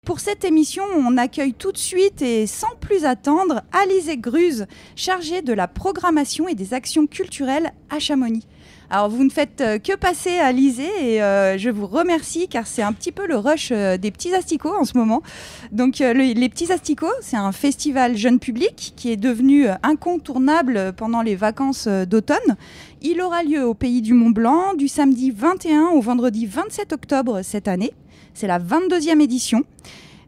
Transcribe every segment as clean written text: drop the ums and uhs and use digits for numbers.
pour cette émission, on accueille tout de suite et sans plus attendre Alizée Gruz, chargée de la programmation et des actions culturelles à Chamonix. Alors vous ne faites que passer Alizée et je vous remercie car c'est un petit peu le rush des petits asticots en ce moment. Donc les petits asticots, c'est un festival jeune public qui est devenu incontournable pendant les vacances d'automne. Il aura lieu au Pays du Mont-Blanc du samedi 21 au vendredi 27 octobre cette année. C'est la 22e édition.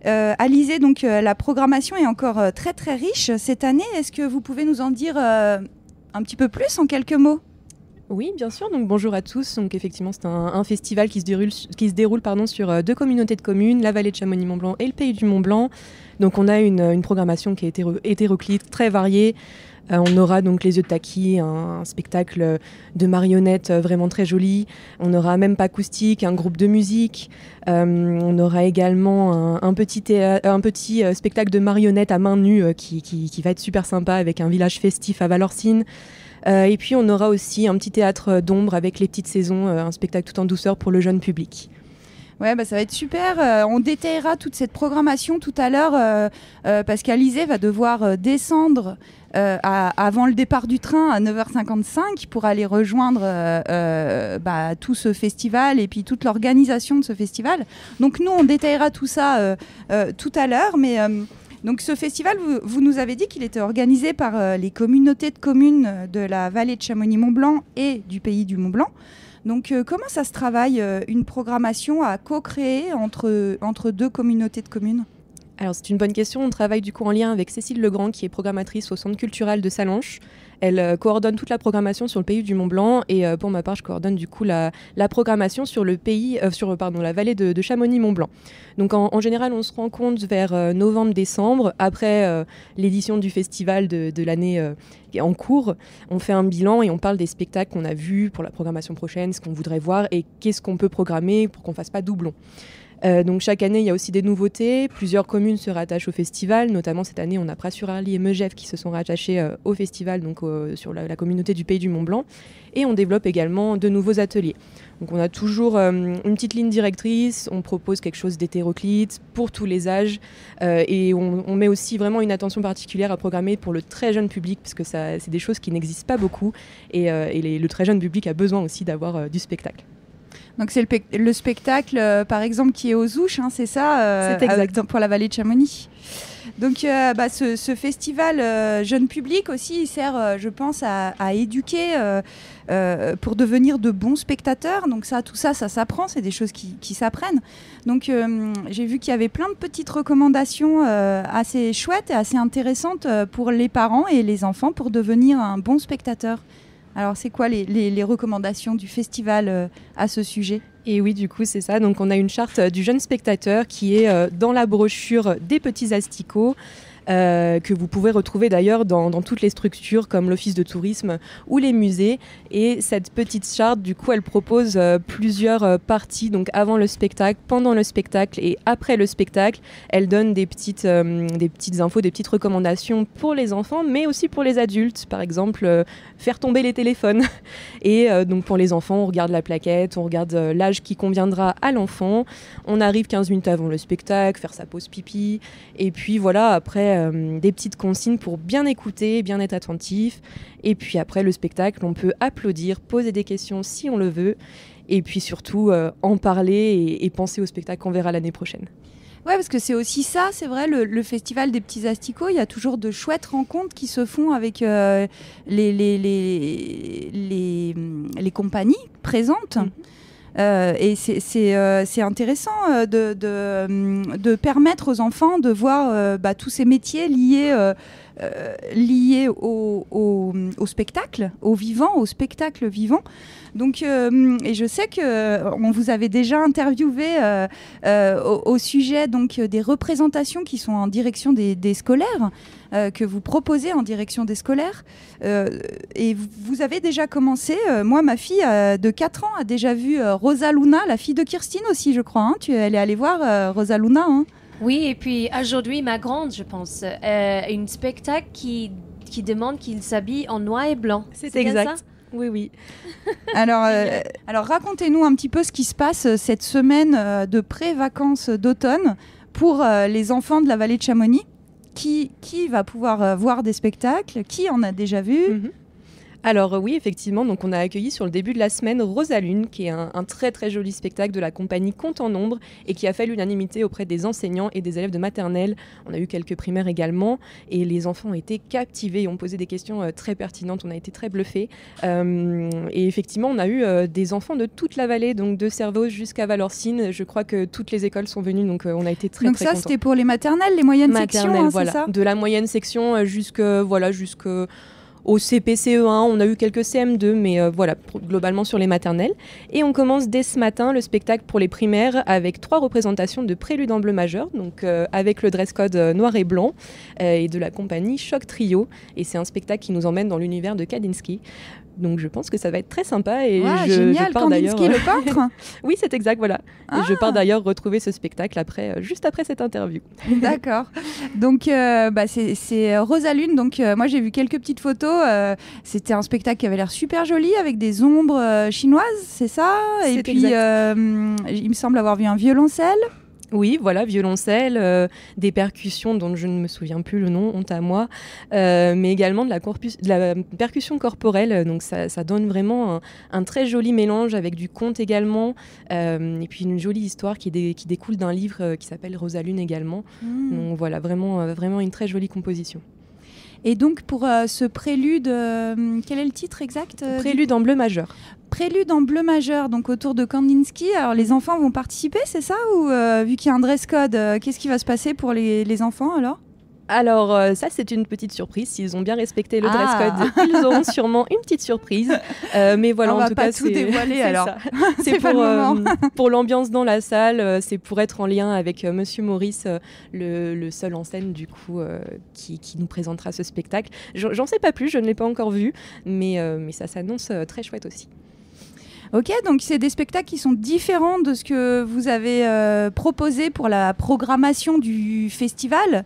Alizée, donc la programmation est encore très très riche cette année. Est-ce que vous pouvez nous en dire un petit peu plus en quelques mots ? Oui, bien sûr. Donc, bonjour à tous. Donc, effectivement, c'est un festival qui se déroule sur 2 communautés de communes, la vallée de Chamonix-Mont-Blanc et le Pays du Mont-Blanc. Donc, on a une programmation qui est hétéroclite, très variée. On aura donc Les Yeux de Taki, un spectacle de marionnettes vraiment très joli. On aura même pas acoustique, un groupe de musique. On aura également un petit spectacle de marionnettes à main nue qui va être super sympa avec un village festif à Valorcine. Et puis on aura aussi un petit théâtre d'ombre avec Les Petites Saisons, un spectacle tout en douceur pour le jeune public. Ouais, ça va être super. On détaillera toute cette programmation tout à l'heure parce qu'Alizée va devoir descendre avant le départ du train à 9h55 pour aller rejoindre tout ce festival et puis toute l'organisation de ce festival. Donc nous, on détaillera tout ça tout à l'heure, mais... Donc ce festival, vous nous avez dit qu'il était organisé par les communautés de communes de la vallée de Chamonix-Mont-Blanc et du Pays du Mont-Blanc. Donc comment ça se travaille, une programmation à co-créer entre 2 communautés de communes ? Alors c'est une bonne question. On travaille du coup en lien avec Cécile Legrand qui est programmatrice au Centre culturel de Sallanches. Elle coordonne toute la programmation sur le Pays du Mont-Blanc et pour ma part je coordonne du coup la programmation sur la vallée de Chamonix-Mont-Blanc. Donc en général on se rencontre vers novembre-décembre après l'édition du festival de l'année en cours. On fait un bilan et on parle des spectacles qu'on a vus pour la programmation prochaine, ce qu'on voudrait voir et qu'est-ce qu'on peut programmer pour qu'on ne fasse pas doublon. Donc chaque année, il y a aussi des nouveautés. Plusieurs communes se rattachent au festival. Notamment cette année, on a Pras-sur-Arly et Megève qui se sont rattachés au festival, donc sur la communauté du Pays du Mont-Blanc. Et on développe également de nouveaux ateliers. Donc on a toujours une petite ligne directrice. On propose quelque chose d'hétéroclite pour tous les âges. Et on met aussi vraiment une attention particulière à programmer pour le très jeune public, parce que c'est des choses qui n'existent pas beaucoup. Et le très jeune public a besoin aussi d'avoir du spectacle. Donc c'est le spectacle, par exemple, qui est aux Ouches, c'est ça, c'est exact. pour la vallée de Chamonix. Donc ce festival jeune public aussi, il sert, je pense, à éduquer pour devenir de bons spectateurs. Donc tout ça s'apprend, c'est des choses qui s'apprennent. Donc j'ai vu qu'il y avait plein de petites recommandations assez chouettes et assez intéressantes pour les parents et les enfants pour devenir un bon spectateur. Alors, c'est quoi les recommandations du festival à ce sujet ? Et oui, du coup, c'est ça. Donc, on a une charte du jeune spectateur qui est dans la brochure des petits asticots. Que vous pouvez retrouver d'ailleurs dans toutes les structures comme l'office de tourisme ou les musées. Et cette petite charte, du coup, elle propose plusieurs parties, donc avant le spectacle, pendant le spectacle et après le spectacle. Elle donne des petites infos, des petites recommandations pour les enfants, mais aussi pour les adultes. Par exemple, faire tomber les téléphones. Et donc pour les enfants, on regarde la plaquette, on regarde l'âge qui conviendra à l'enfant. On arrive 15 minutes avant le spectacle, faire sa pause pipi. Et puis voilà, après... des petites consignes pour bien écouter, bien être attentif. Et puis après le spectacle, on peut applaudir, poser des questions si on le veut. Et puis surtout, en parler et penser au spectacle qu'on verra l'année prochaine. Ouais, parce que c'est aussi ça, c'est vrai, le festival des petits asticots, il y a toujours de chouettes rencontres qui se font avec les compagnies présentes. Et c'est intéressant de permettre aux enfants de voir tous ces métiers liés au spectacle, au spectacle vivant. Donc, et je sais qu'on vous avait déjà interviewé au sujet donc, des représentations qui sont en direction des scolaires, que vous proposez en direction des scolaires. Et vous avez déjà commencé. Moi, ma fille de 4 ans a déjà vu Rosa Luna, la fille de Kirstine aussi, je crois. Elle est allée voir Rosa Luna. Oui, et puis aujourd'hui, ma grande, je pense, une spectacle qui demande qu'il s'habille en noir et blanc. C'est exact. Ça oui. Alors racontez-nous un petit peu ce qui se passe cette semaine de pré-vacances d'automne pour les enfants de la vallée de Chamonix. Qui va pouvoir voir des spectacles? Qui en a déjà vu? Alors oui, effectivement, donc on a accueilli sur le début de la semaine Rosalune, qui est un très très joli spectacle de la compagnie Compte en Nombre et qui a fait l'unanimité auprès des enseignants et des élèves de maternelle. On a eu quelques primaires également et les enfants ont été captivés et ont posé des questions très pertinentes. On a été très bluffés. Et effectivement, on a eu des enfants de toute la vallée, donc de Servoz jusqu'à Valorcine. Je crois que toutes les écoles sont venues, donc on a été très très contents. Donc ça, c'était pour les maternelles, les moyennes sections, voilà. c'est ça? De la moyenne section au CP-CE1, on a eu quelques CM2, mais globalement sur les maternelles. Et on commence dès ce matin le spectacle pour les primaires avec 3 représentations de Prélude en bleu majeur, donc avec le dress code noir et blanc et de la compagnie Choc Trio. Et c'est un spectacle qui nous emmène dans l'univers de Kandinsky. Donc je pense que ça va être très sympa et génial, je pars d'ailleurs. Kandinsky, le peintre. Oui, c'est exact, voilà. Et je pars d'ailleurs retrouver ce spectacle juste après cette interview. D'accord. Donc c'est Rosalune. Donc moi j'ai vu quelques petites photos. C'était un spectacle qui avait l'air super joli avec des ombres chinoises, c'est ça? Et puis il me semble avoir vu un violoncelle. Oui, voilà, violoncelle, des percussions dont je ne me souviens plus le nom, honte à moi, mais également de la percussion corporelle. Donc ça donne vraiment un très joli mélange avec du conte également, et puis une jolie histoire qui découle d'un livre qui s'appelle Rosalune également. Donc voilà, vraiment une très jolie composition. Et donc pour ce prélude, quel est le titre exact? Prélude en bleu majeur. Prélude en bleu majeur, donc autour de Kandinsky. Alors les enfants vont participer, c'est ça? Ou vu qu'il y a un dress code, qu'est-ce qui va se passer pour les enfants alors? Alors ça c'est une petite surprise, s'ils ont bien respecté le dress code, ils auront sûrement une petite surprise, mais voilà, on en tout cas tout dévoiler alors. C'est pour l'ambiance dans la salle, c'est pour être en lien avec Monsieur Maurice, le seul en scène du coup qui nous présentera ce spectacle. J'en sais pas plus, je ne l'ai pas encore vu, mais ça s'annonce très chouette aussi. Ok, donc c'est des spectacles qui sont différents de ce que vous avez proposé pour la programmation du festival.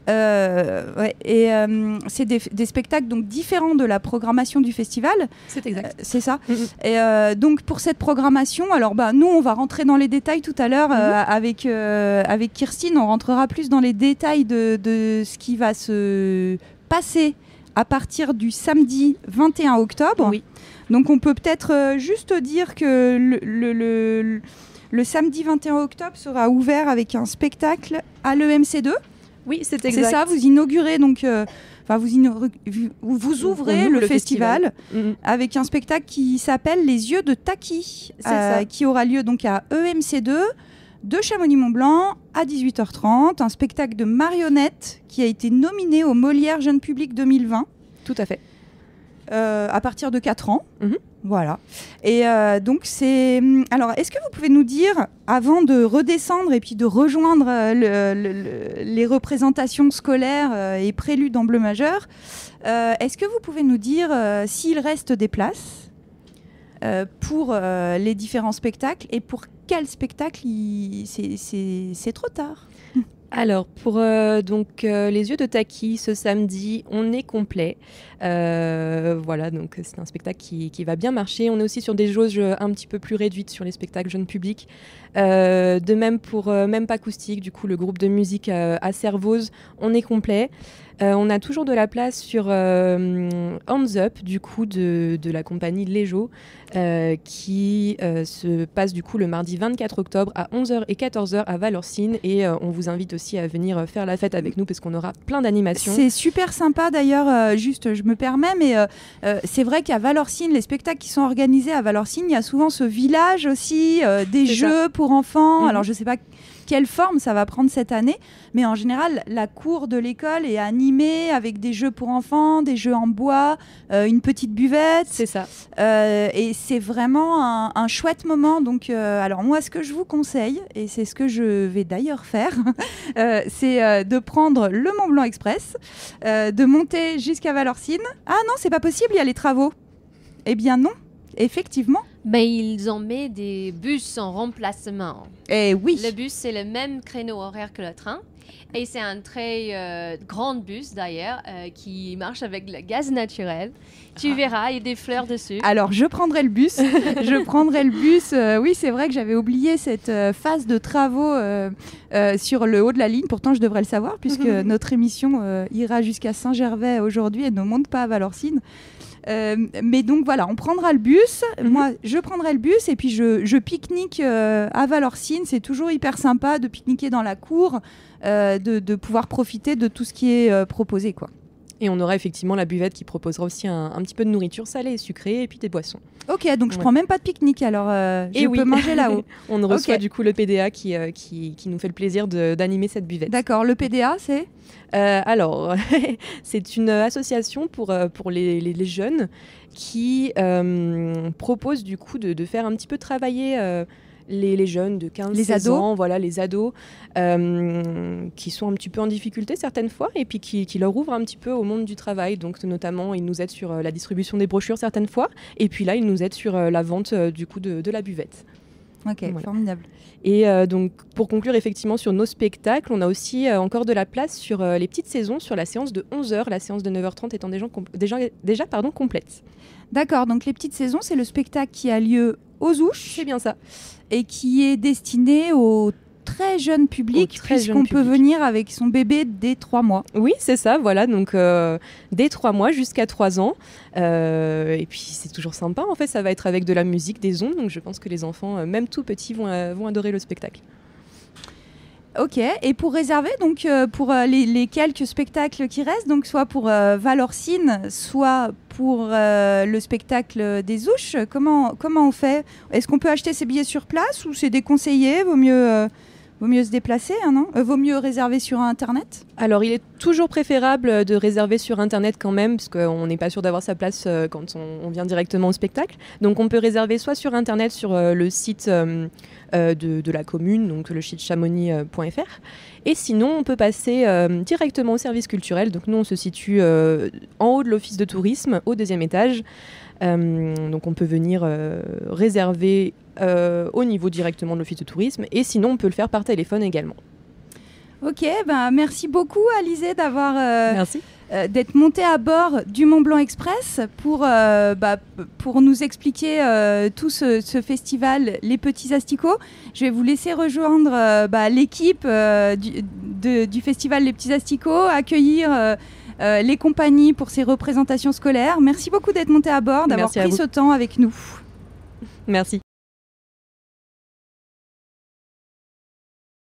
C'est des spectacles donc différents de la programmation du festival. C'est exact. C'est ça. Et donc pour cette programmation, alors nous on va rentrer dans les détails tout à l'heure avec Kirstine, on rentrera plus dans les détails de ce qui va se passer à partir du samedi 21 octobre. Oui. Donc on peut peut-être juste dire que le samedi 21 octobre sera ouvert avec un spectacle à l'EMC2. Oui, c'est exact. C'est ça, vous inaugurez donc, vous ouvrez le festival avec un spectacle qui s'appelle Les Yeux de Taki, qui aura lieu donc à EMC2 de Chamonix-Mont-Blanc à 18h30, un spectacle de marionnettes qui a été nominé au Molière Jeune Public 2020. Tout à fait. À partir de 4 ans. Voilà. Et donc c'est... Alors, est-ce que vous pouvez nous dire, avant de redescendre et puis de rejoindre les représentations scolaires et préludes en bleu majeur, est-ce que vous pouvez nous dire s'il reste des places pour les différents spectacles et pour quel spectacle c'est trop tard? Alors, pour Les Yeux de Taki, ce samedi, on est complet. Voilà, donc c'est un spectacle qui va bien marcher. On est aussi sur des jauges un petit peu plus réduites sur les spectacles jeunes publics. De même pour Même pas acoustique, du coup, le groupe de musique à Servoz, on est complet. On a toujours de la place sur Hands Up, du coup, de la compagnie Lejo, qui se passe du coup le mardi 24 octobre à 11h et 14h à Valorcine. Et on vous invite aussi à venir faire la fête avec nous parce qu'on aura plein d'animations. C'est super sympa d'ailleurs, juste je me permets, mais c'est vrai qu'à Valorcine, les spectacles qui sont organisés à Valorcine, il y a souvent ce village aussi, des jeux pour enfants. Alors je sais pas quelle forme ça va prendre cette année, mais en général la cour de l'école est animée avec des jeux pour enfants, des jeux en bois, une petite buvette. C'est ça. Et c'est vraiment un chouette moment. Donc alors moi ce que je vous conseille, et c'est ce que je vais d'ailleurs faire, c'est de prendre le Mont Blanc Express, de monter jusqu'à Valorcine. Ah non, c'est pas possible, il y a les travaux. Eh bien non, effectivement. Mais ils ont mis des bus en remplacement. Eh oui. Le bus, c'est le même créneau horaire que le train. Et c'est un très grand bus d'ailleurs qui marche avec le gaz naturel. Tu verras, il y a des fleurs dessus. Alors, je prendrai le bus. Je prendrai le bus. Oui, c'est vrai que j'avais oublié cette phase de travaux sur le haut de la ligne. Pourtant, je devrais le savoir puisque notre émission ira jusqu'à Saint-Gervais aujourd'hui et ne monte pas à Valorcine. Mais donc voilà, on prendra le bus. Moi, je prendrai le bus et puis je pique-nique à Valorcine. C'est toujours hyper sympa de pique-niquer dans la cour, de pouvoir profiter de tout ce qui est proposé, quoi. Et on aura effectivement la buvette qui proposera aussi un petit peu de nourriture salée et sucrée et puis des boissons. Ok, donc je prends même pas de pique-nique, alors je peux manger là-haut. On reçoit du coup le PDA qui nous fait le plaisir d'animer cette buvette. D'accord, le PDA c'est alors, c'est une association pour les jeunes qui propose du coup de faire un petit peu travailler les jeunes de 15-16 ans, voilà, les ados qui sont un petit peu en difficulté certaines fois et puis qui leur ouvrent un petit peu au monde du travail. Donc notamment, ils nous aident sur la distribution des brochures certaines fois et puis là, ils nous aident sur la vente du coup de la buvette. Ok, voilà. Formidable. Et donc, pour conclure effectivement sur nos spectacles, on a aussi encore de la place sur les petites saisons, sur la séance de 11h, la séance de 9h30 étant déjà complète. D'accord, donc les petites saisons, c'est le spectacle qui a lieu aux Ouches. C'est bien ça. Et qui est destiné au très jeune public, puisqu'on peut venir avec son bébé dès 3 mois. Oui, c'est ça, voilà, donc dès 3 mois jusqu'à 3 ans. Et puis c'est toujours sympa, en fait, ça va être avec de la musique, des ondes, donc je pense que les enfants, même tout petits, vont adorer le spectacle. Ok, et pour réserver, donc pour les quelques spectacles qui restent, donc soit pour Valorcine, soit pour le spectacle des Ouches, comment on fait ? Est-ce qu'on peut acheter ses billets sur place ou c'est déconseillé ? Vaut mieux se déplacer, hein, non ? Vaut mieux réserver sur Internet ? Alors, il est toujours préférable de réserver sur Internet quand même, parce qu'on n'est pas sûr d'avoir sa place quand on vient directement au spectacle. Donc, on peut réserver soit sur Internet, sur le site de la commune, donc le site chamonix.fr. Et sinon, on peut passer directement au service culturel. Donc, nous, on se situe en haut de l'office de tourisme, au 2e étage. Donc, on peut venir réserver au niveau directement de l'office de tourisme. Et sinon, on peut le faire par téléphone également. Ok, merci beaucoup Alizée d'avoir Merci. D'être montée à bord du Mont Blanc Express pour nous expliquer tout ce festival Les Petits Asticots. Je vais vous laisser rejoindre l'équipe du festival Les Petits Asticots, accueillir les compagnies pour ces représentations scolaires. Merci beaucoup d'être montée à bord, d'avoir pris ce temps avec nous. Merci.